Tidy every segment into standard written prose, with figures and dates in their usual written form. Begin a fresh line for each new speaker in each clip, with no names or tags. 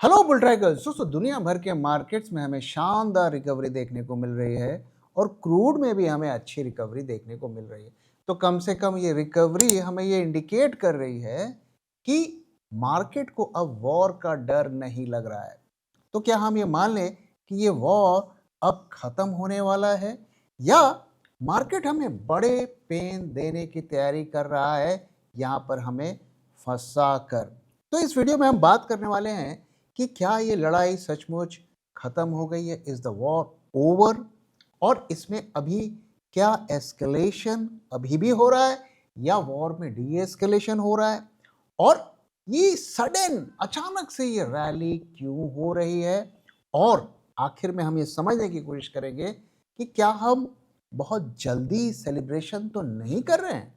Hello bull trackers. दोस्तों दुनिया भर के मार्केट्स में हमें शानदार रिकवरी देखने को मिल रही है और क्रूड में भी हमें अच्छी रिकवरी देखने को मिल रही है। तो कम से कम ये रिकवरी हमें ये इंडिकेट कर रही है कि मार्केट को अब वॉर का डर नहीं लग रहा है। तो क्या हम ये मान लें कि ये वॉर अब खत्म होने वाला है या मार्केट हमें बड़े पेन देने की तैयारी कर रहा है यहाँ पर हमें फंसा कर। तो इस वीडियो में हम बात करने वाले हैं कि क्या ये लड़ाई सचमुच खत्म हो गई है, इज द वॉर ओवर, और इसमें अभी क्या एस्केलेशन अभी भी हो रहा है या वॉर में डी एस्केलेशन हो रहा है, और ये सडन अचानक से ये रैली क्यों हो रही है, और आखिर में हम ये समझने की कोशिश करेंगे कि क्या हम बहुत जल्दी सेलिब्रेशन तो नहीं कर रहे हैं।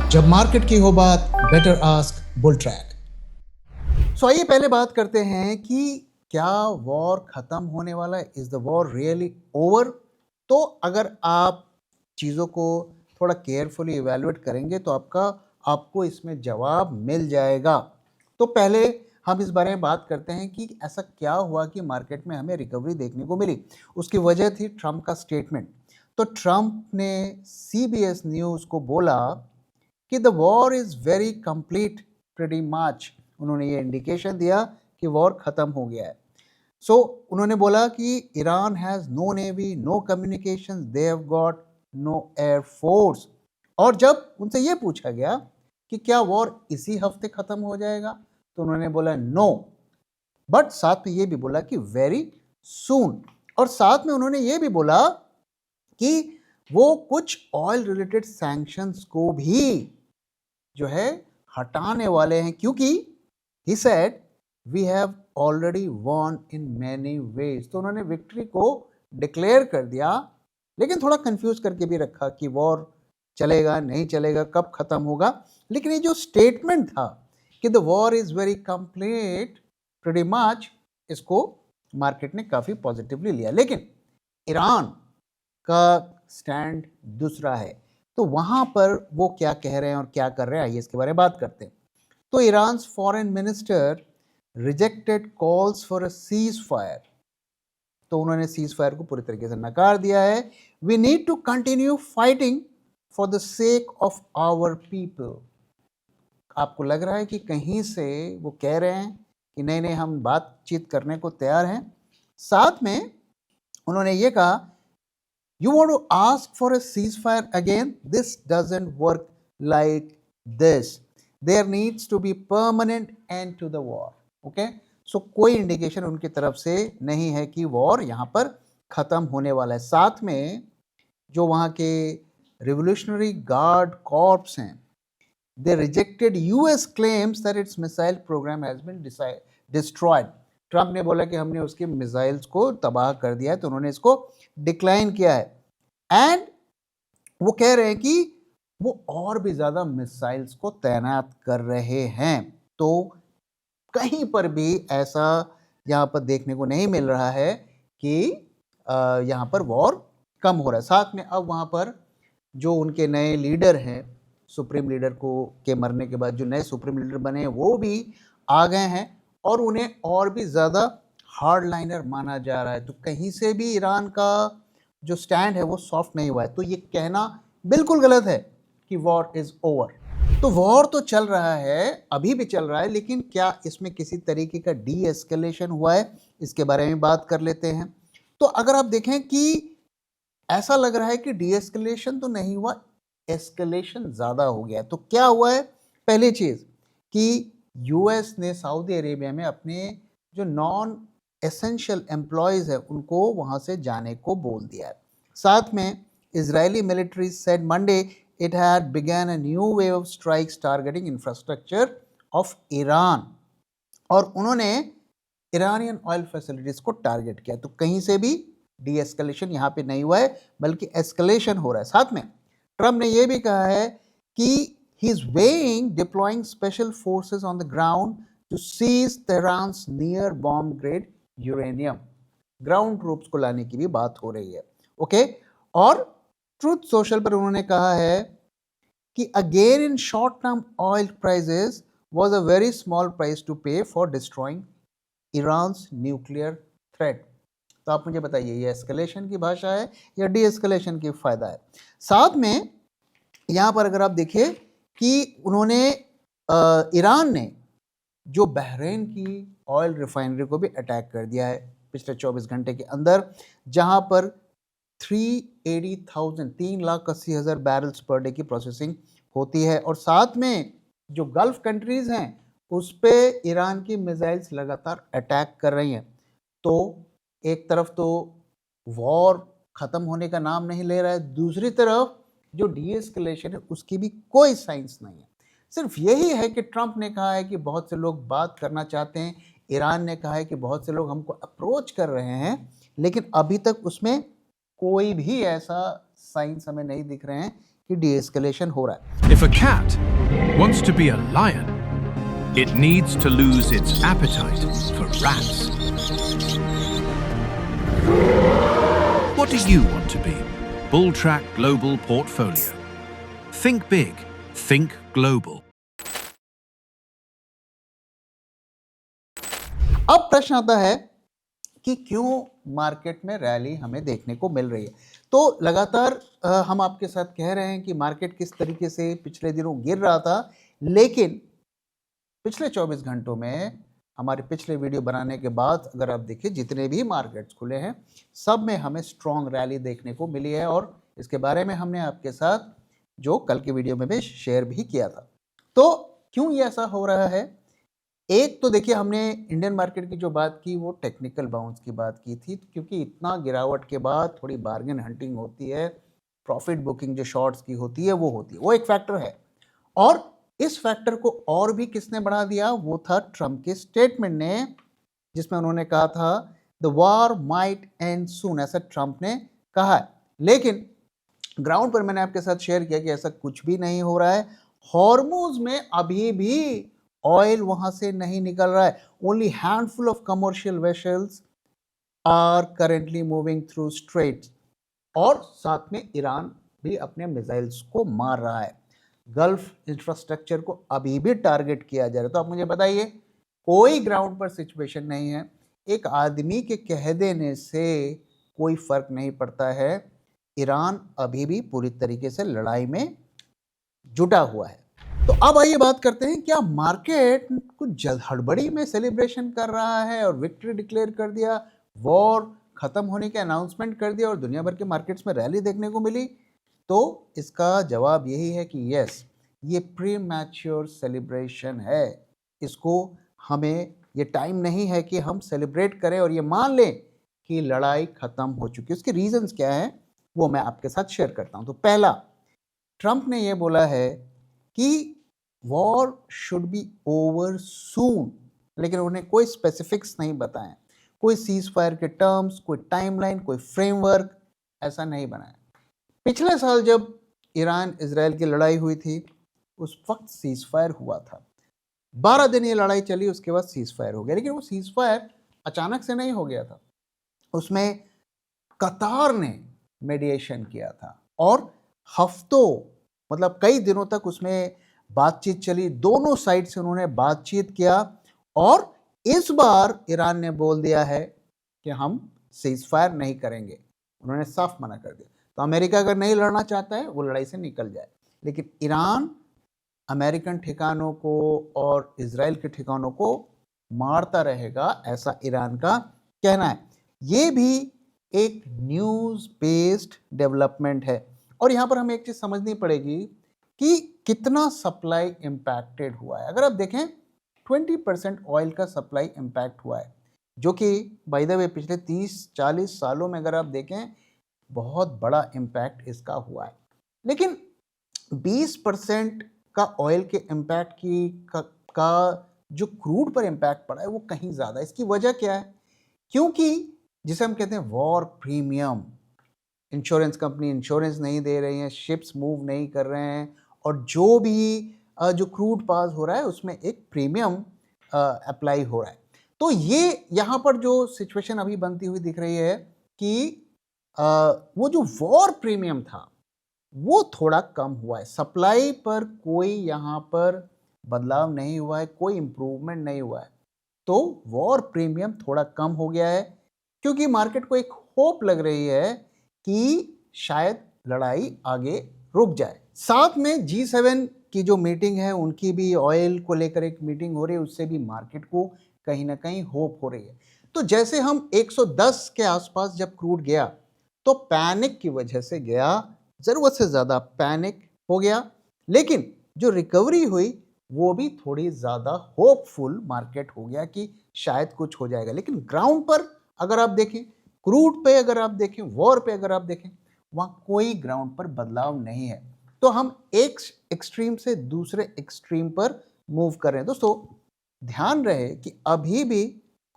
जब मार्केट की हो बात, बेटर आस्क बुल ट्रैक। सो आइए पहले बात करते हैं कि क्या वॉर खत्म होने वाला है, is the war really over. तो अगर आप चीज़ों को थोड़ा केयरफुली इवेलुएट करेंगे तो आपको इसमें जवाब मिल जाएगा। तो पहले हम इस बारे में बात करते हैं कि ऐसा क्या हुआ कि मार्केट में हमें रिकवरी देखने को मिली। उसकी वजह थी ट्रंप का स्टेटमेंट। तो ट्रंप ने सीबीएस न्यूज़ को बोला कि the war is very complete pretty much. उन्होंने ये इंडिकेशन दिया कि वॉर ख़त्म हो गया है। सो उन्होंने बोला कि Iran has no navy, no communication, they have got no air force. और जब उनसे ये पूछा गया कि क्या वॉर इसी हफ्ते ख़त्म हो जाएगा, तो उन्होंने बोला नो, बट साथ में ये भी बोला कि वेरी सून। और साथ में उन्होंने ये भी बोला कि वो कुछ ऑयल रिलेटेड सैंक्शंस को भी जो है हटाने वाले हैं, क्योंकि he said we have already won in many ways. तो उन्होंने विक्ट्री को डिक्लेयर कर दिया, लेकिन थोड़ा कंफ्यूज करके भी रखा कि वॉर चलेगा नहीं चलेगा, कब खत्म होगा। लेकिन ये जो स्टेटमेंट था कि the war is very complete pretty much, इसको मार्केट ने काफ़ी पॉजिटिवली लिया। लेकिन ईरान का स्टैंड दूसरा है। तो वहाँ पर वो क्या कह रहे हैं और क्या कर रहे हैं, आइए इसके बारे में बात करते हैं। तो Iran foreign minister rejected calls for a cease fire. तो उन्होंने सीज फायर को पूरी तरीके से नकार दिया है। We need to continue fighting for the sake of our people. आपको लग रहा है कि कहीं से वो कह रहे हैं कि नहीं नहीं, हम बातचीत करने को तैयार हैं। साथ में उन्होंने ये कहा, you want to ask for a ceasefire again? This doesn't work like this. There needs to be permanent end to the war. Okay? So कोई इंडिकेशन उनकी तरफ से नहीं है कि वॉर यहाँ पर ख़त्म होने वाला है। साथ में जो वहाँ के रिवोल्यूशनरी गार्ड कॉर्प्स हैं, they rejected US claims that its missile program has been destroyed. Trump ने बोला कि हमने उसके मिसाइल्स को तबाह कर दिया है, तो उन्होंने इसको डिक्लाइन किया है। एंड वो कह रहे हैं कि वो और भी ज़्यादा मिसाइल्स को तैनात कर रहे हैं। तो कहीं पर भी ऐसा यहाँ पर देखने को नहीं मिल रहा है कि यहाँ पर वॉर कम हो रहा है। साथ में अब वहाँ पर जो उनके नए लीडर हैं, सुप्रीम लीडर को के मरने के बाद जो नए सुप्रीम लीडर बने हैं वो भी आ गए हैं और उन्हें और भी ज़्यादा हार्ड लाइनर माना जा रहा है। तो कहीं से भी ईरान का जो स्टैंड है वो सॉफ्ट नहीं हुआ है। तो ये कहना बिल्कुल गलत है कि वॉर इज़ ओवर। तो वॉर तो चल रहा है, अभी भी चल रहा है, लेकिन क्या इसमें किसी तरीके का डी एस्केलेशन हुआ है, इसके बारे में बात कर लेते हैं। तो अगर आप देखें कि ऐसा लग रहा है कि डी एस्केलेशन तो नहीं हुआ, एस्केलेशन ज़्यादा हो गया। तो क्या हुआ है, पहली चीज़ कि यूएस ने सऊदी अरेबिया में अपने जो नॉन एसेंशियल एम्प्लॉयज़ है उनको वहाँ से जाने को बोल दिया है। साथ में Israeli military said Monday it had begun a new wave of strikes targeting infrastructure of Iran, और उन्होंने ईरानियन ऑयल फैसिलिटीज़ को टारगेट किया। तो कहीं से भी डी एस्केलेशन यहाँ पे नहीं हुआ है, बल्कि एस्केलेशन हो रहा है। साथ में ट्रंप ने यह भी कहा है कि he is weighing deploying special forces on the ground to seize Tehran's near bomb grade uranium. Ground troops को लाने की भी बात हो रही है। ओके, और ट्रुथ सोशल पर उन्होंने कहा है कि again in short term oil prices was a very small price to pay for destroying Iran's nuclear threat. तो आप मुझे बताइए, ये एस्केलेशन की भाषा है या डी एस्केलेशन की फायदा है? साथ में यहाँ पर अगर आप देखिए कि उन्होंने ईरान ने जो बहरीन की ऑयल रिफाइनरी को भी अटैक कर दिया है पिछले 24 घंटे के अंदर, जहां पर 3,80,000 बैरल्स पर डे की प्रोसेसिंग होती है। और साथ में जो गल्फ कंट्रीज हैं उस पे ईरान की मिसाइल्स लगातार अटैक कर रही हैं। तो एक तरफ तो वॉर ख़त्म होने का नाम नहीं ले रहा है, दूसरी तरफ जो डी एस्केलेशन है उसकी भी कोई साइंस नहीं है। सिर्फ यही है कि ट्रंप ने कहा है कि बहुत से लोग बात करना चाहते हैं, ईरान ने कहा है कि बहुत से लोग हमको अप्रोच कर रहे हैं, लेकिन अभी तक उसमें कोई भी ऐसा साइंस हमें नहीं दिख रहे हैं कि डी एस्केलेशन हो रहा है।
If a cat wants to be a lion, it needs to lose its appetite for rats. What do you want to be? Bulltrack Global Portfolio. Think big, think global.
अब प्रश्न आता है कि क्यों market में रैली हमें देखने को मिल रही है। तो लगातार हम आपके साथ कह रहे हैं कि मार्केट किस तरीके से पिछले दिनों गिर रहा था, लेकिन पिछले 24 घंटों में हमारे पिछले वीडियो बनाने के बाद अगर आप देखिए जितने भी मार्केट्स खुले हैं सब में हमें स्ट्रॉन्ग रैली देखने को मिली है, और इसके बारे में हमने आपके साथ जो कल की वीडियो में भी शेयर भी किया था। तो क्यों ये ऐसा हो रहा है? एक तो देखिए, हमने इंडियन मार्केट की जो बात की वो टेक्निकल बाउंस की बात की थी, क्योंकि इतना गिरावट के बाद थोड़ी बार्गेन हंटिंग होती है, प्रॉफिट बुकिंग जो शॉर्ट्स की होती है वो एक फैक्टर है। और इस फैक्टर को और भी किसने बढ़ा दिया? वो था ट्रंप के स्टेटमेंट ने, जिसमें उन्होंने कहा था the war might and soon, ऐसा ट्रंप ने कहा है। लेकिन ग्राउंड पर मैंने आपके साथ शेयर किया कि ऐसा कुछ भी नहीं हो रहा है। हॉर्मुज में अभी भी ऑयल वहां से नहीं निकल रहा है। Only handful of commercial vessels are currently moving through straits, और साथ में ईरान भी अपने मिसाइल्स को मार रहा है। गल्फ इंफ्रास्ट्रक्चर को अभी भी टारगेट किया जा रहा है। तो आप मुझे बताइए, कोई ग्राउंड पर सिचुएशन नहीं है। एक आदमी के कह देने से कोई फर्क नहीं पड़ता है। ईरान अभी भी पूरी तरीके से लड़ाई में जुटा हुआ है। तो अब आइए बात करते हैं, क्या मार्केट कुछ जल्द हड़बड़ी में सेलिब्रेशन कर रहा है और विक्ट्री डिक्लेयर कर दिया, वॉर खत्म होने के अनाउंसमेंट कर दिया और दुनिया भर के मार्केट्स में रैली देखने को मिली? तो इसका जवाब यही है कि यस, ये प्री मैच्योर सेलिब्रेशन है। इसको हमें ये टाइम नहीं है कि हम सेलिब्रेट करें और ये मान लें कि लड़ाई खत्म हो चुकी है। उसके रीजंस क्या हैं वो मैं आपके साथ शेयर करता हूं। तो पहला, ट्रंप ने ये बोला है कि war should be over soon, लेकिन उन्हें कोई स्पेसिफिक्स नहीं बताए, कोई सीज फायर के टर्म्स, कोई टाइमलाइन, कोई फ्रेमवर्क ऐसा नहीं बनाया। पिछले साल जब ईरान इजराइल की लड़ाई हुई थी उस वक्त सीज फायर हुआ था, 12 दिन ये लड़ाई चली, उसके बाद सीज फायर हो गया। लेकिन वो सीज फायर अचानक से नहीं हो गया था, उसमें कतार ने मेडिएशन किया था और हफ्तों, मतलब कई दिनों तक उसमें बातचीत चली। दोनों साइड से उन्होंने बातचीत किया और इस बार ईरान ने बोल दिया है कि हम सीज फायर नहीं करेंगे। उन्होंने साफ मना कर दिया। तो अमेरिका अगर नहीं लड़ना चाहता है वो लड़ाई से निकल जाए, लेकिन ईरान अमेरिकन ठिकानों को और इजराइल के ठिकानों को मारता रहेगा, ऐसा ईरान का कहना है। ये भी एक न्यूज़ बेस्ड डेवलपमेंट है। और यहाँ पर हमें एक चीज़ समझनी पड़ेगी कि कितना सप्लाई इम्पैक्टेड हुआ है। अगर आप देखें 20% ऑयल का सप्लाई इम्पैक्ट हुआ है, जो कि बाय द वे पिछले 30-40 सालों में अगर आप देखें बहुत बड़ा इम्पैक्ट इसका हुआ है। लेकिन 20% का ऑयल के इम्पैक्ट का जो क्रूड पर इम्पैक्ट पड़ा है वो कहीं ज़्यादा। इसकी वजह क्या है? क्योंकि जिसे हम कहते हैं war premium, insurance company insurance नहीं दे रही हैं, शिप्स मूव नहीं कर रहे हैं, और जो भी जो क्रूड पास हो रहा है उसमें एक प्रीमियम अप्लाई हो रहा है। तो ये यहाँ पर जो सिचुएशन अभी बनती हुई दिख रही है कि वो जो वॉर प्रीमियम था वो थोड़ा कम हुआ है। सप्लाई पर कोई यहाँ पर बदलाव नहीं हुआ है, कोई इम्प्रूवमेंट नहीं हुआ है। तो वॉर प्रीमियम थोड़ा कम हो गया है क्योंकि मार्केट को एक होप लग रही है कि शायद लड़ाई आगे रुक जाए। साथ में G7 की जो मीटिंग है उनकी भी ऑयल को लेकर एक मीटिंग हो रही है, उससे भी मार्केट को कहीं ना कहीं होप हो रही है। तो जैसे हम 110 के आसपास जब क्रूड गया तो पैनिक की वजह से गया, जरूरत से ज्यादा पैनिक हो गया, लेकिन जो रिकवरी हुई वो भी थोड़ी ज्यादा होपफुल मार्केट हो गया कि शायद कुछ हो जाएगा। लेकिन ग्राउंड पर अगर आप देखें, क्रूड पे अगर आप देखें, वॉर पे अगर आप देखें, वहां कोई ग्राउंड पर बदलाव नहीं है। तो हम एक एक्सट्रीम से दूसरे एक्सट्रीम पर मूव कर रहे हैं। दोस्तों ध्यान रहे कि अभी भी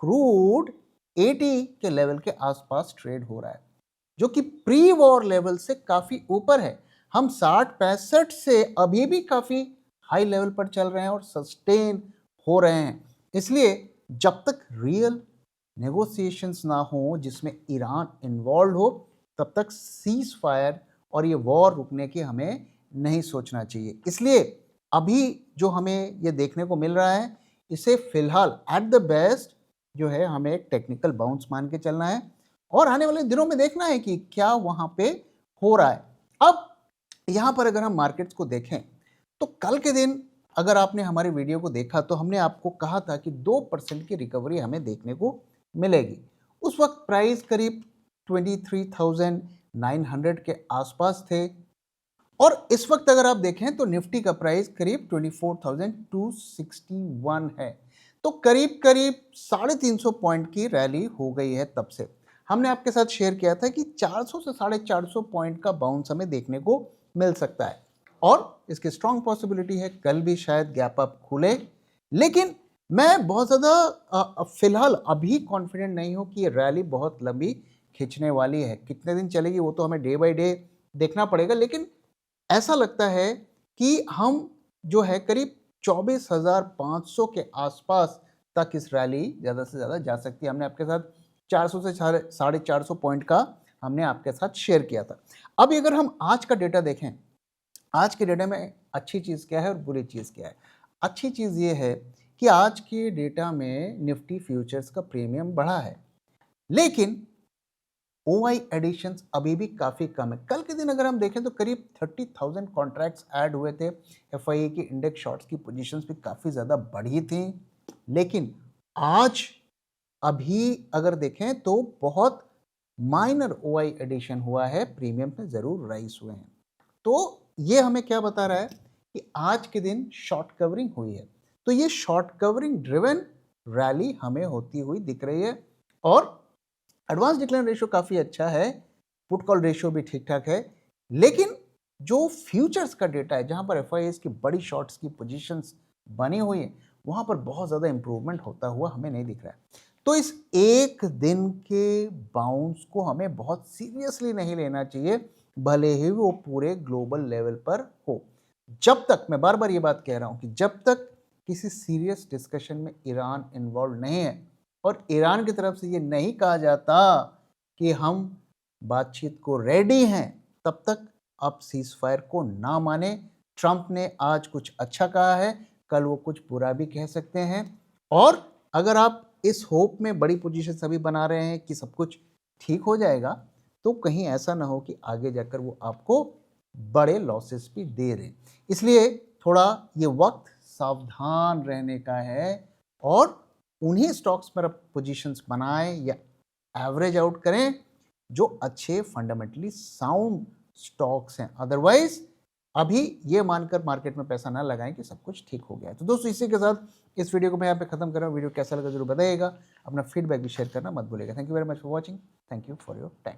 क्रूड 80 के लेवल के आसपास ट्रेड हो रहा है, जो कि प्री वॉर लेवल से काफी ऊपर है। हम 60-65 से अभी भी काफी हाई लेवल पर चल रहे हैं और सस्टेन हो रहे हैं। इसलिए जब तक रियल नेगोशिएशंस ना हो जिसमें ईरान इन्वॉल्व हो, तब तक सीज फायर और ये वॉर रुकने की हमें नहीं सोचना चाहिए। इसलिए अभी जो हमें ये देखने को मिल रहा है, इसे फिलहाल एट द बेस्ट जो है हमें एक टेक्निकल बाउंस मान के चलना है और आने वाले दिनों में देखना है कि क्या वहां पे हो रहा है। अब यहां पर अगर हम मार्केट्स को देखें तो कल के दिन अगर आपने हमारे वीडियो को देखा तो हमने आपको कहा था कि 2% की रिकवरी हमें देखने को मिलेगी। उस वक्त प्राइस करीब 23,900 के आसपास थे और इस वक्त अगर आप देखें तो निफ्टी का प्राइस करीब 24,261 है। तो करीब करीब 350 पॉइंट की रैली हो गई है। तब से हमने आपके साथ शेयर किया था कि 400 से 450 पॉइंट का बाउंस हमें देखने को मिल सकता है और इसकी स्ट्रॉन्ग पॉसिबिलिटी है कल भी शायद गैप अप खुले। लेकिन मैं बहुत ज़्यादा फिलहाल अभी कॉन्फिडेंट नहीं हूं कि ये रैली बहुत लंबी खींचने वाली है। कितने दिन चलेगी वो तो हमें डे बाय डे देखना पड़ेगा, लेकिन ऐसा लगता है कि हम जो है करीब 24,500 के आसपास तक इस रैली ज़्यादा से ज़्यादा जा सकती है। हमने आपके साथ 400 से 450 पॉइंट का हमने आपके साथ शेयर किया था। अभी अगर हम आज का डेटा देखें, आज के डेटा में अच्छी चीज़ क्या है और बुरी चीज़ क्या है। अच्छी चीज़ ये है कि आज के डेटा में निफ्टी फ्यूचर्स का प्रीमियम बढ़ा है, लेकिन OI एडिशंस अभी भी काफ़ी कम है। कल के दिन अगर हम देखें तो करीब 30,000 कॉन्ट्रैक्ट्स ऐड हुए थे। FIA की इंडेक्स शॉर्ट्स की पोजीशंस भी काफ़ी ज़्यादा बढ़ी थी, लेकिन आज अभी अगर देखें तो बहुत माइनर OI एडिशन हुआ है, प्रीमियम में ज़रूर राइज हुए हैं। तो ये हमें क्या बता रहा है कि आज के दिन शॉर्ट कवरिंग हुई है। तो ये शॉर्ट कवरिंग ड्रिवन रैली हमें होती हुई दिख रही है और एडवांस डिक्लाइन रेशियो काफ़ी अच्छा है, पुट कॉल रेशियो भी ठीक ठाक है, लेकिन जो फ्यूचर्स का डेटा है जहां पर FIAs की बड़ी शॉर्ट्स की पोजीशंस बनी हुई है, वहां पर बहुत ज़्यादा इंप्रूवमेंट होता हुआ हमें नहीं दिख रहा है। तो इस एक दिन के बाउंस को हमें बहुत सीरियसली नहीं लेना चाहिए, भले ही वो पूरे ग्लोबल लेवल पर हो। जब तक, मैं बार बार ये बात कह रहा हूं कि जब तक किसी सीरियस डिस्कशन में ईरान इन्वॉल्व नहीं है और ईरान की तरफ से ये नहीं कहा जाता कि हम बातचीत को रेडी हैं, तब तक आप सीज फायर को ना माने। ट्रंप ने आज कुछ अच्छा कहा है, कल वो कुछ बुरा भी कह सकते हैं और अगर आप इस होप में बड़ी पोजीशन सभी बना रहे हैं कि सब कुछ ठीक हो जाएगा, तो कहीं ऐसा ना हो कि आगे जाकर वो आपको बड़े लॉसेस भी दे रहे। इसलिए थोड़ा ये वक्त सावधान रहने का है और उन्हीं स्टॉक्स पर आप पोजीशंस बनाएं या एवरेज आउट करें जो अच्छे फंडामेंटली साउंड स्टॉक्स हैं। अदरवाइज अभी ये मानकर मार्केट में पैसा ना लगाएं कि सब कुछ ठीक हो गया है। तो दोस्तों इसी के साथ इस वीडियो को मैं यहाँ पे खत्म कर रहा हूँ। वीडियो कैसा लगा जरूर बताइएगा, अपना फीडबैक भी शेयर करना मत भूलिएगा। Thank you very much for watching, thank you for your time.